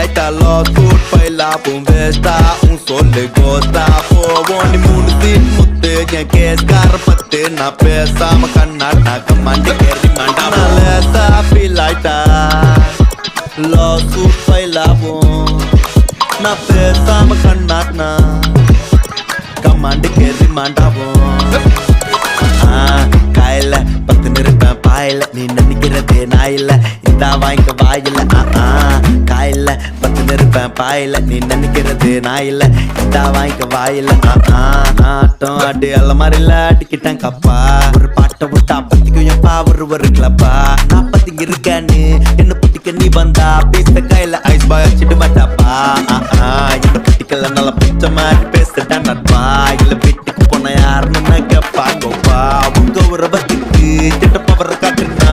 lighta los food paila pum vesta un sol de gosta po oni moon seat mutte nya kes karpatte na pesa makanar na kamande kerri manda na lesa feel lighta los food paila pum na pesa makanar na kamande kerri manda po காயில பத்து நிறுப்பேன் பாயில நீ நினைக்கிறதே நாயில்ல இந்த வாய்க்க வாயில காயில பத்து நிறுப்பேன் பாயில நீ நினைக்கிறதே நாயில்ல இந்த வாய்க்க வாயில ஆட்டம் அடி அல்ல மாதிரில அடிக்கிட்டேன் கப்பா ஒரு பாட்டை விட்டா பத்திக்கும் எப்பா ஒரு கிளப்பா நான் பத்திங்க இருக்கேன்னு என்ன பத்திக்க நீ வந்தா பேச கையில ஐஸ் பாய் வச்சுட்டு மாட்டாப்பா என்ன பத்திக்கல நல்லா பிடிச்ச மாதிரி பேசுட்டேன் நட்பா இல்ல வீட்டுக்கு போன யாருன்னு கேட்பாங்கப்பா உங்க உறவத்துக்கு திட்ட பவர்